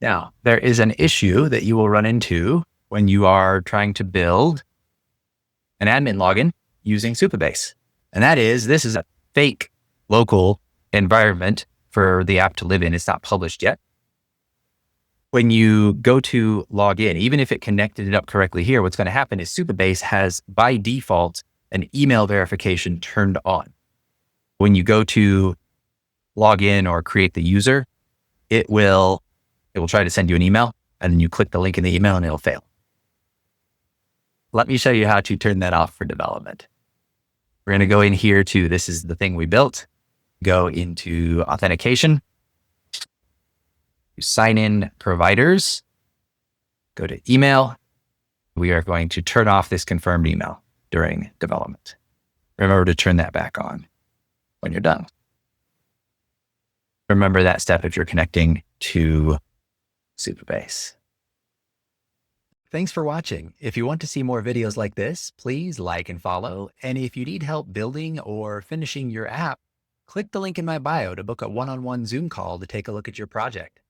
Now, there is an issue that you will run into when you are trying to build an admin login using Supabase. And that is, this is a fake local environment for the app to live in. It's not published yet. When you go to log in, even if it connected it up correctly here, what's going to happen is Supabase has by default an email verification turned on. When you go to log in or create the user, it will try to send you an email, and then you click the link in the email and it'll fail. Let me show you how to turn that off for development. We're going to go in here to, this is the thing we built, go into authentication, sign in providers, go to email. We are going to turn off this confirmed email during development. Remember to turn that back on when you're done. Remember that step if you're connecting to Supabase. Thanks for watching. If you want to see more videos like this, please like and follow. And if you need help building or finishing your app, click the link in my bio to book a one-on-one Zoom call to take a look at your project.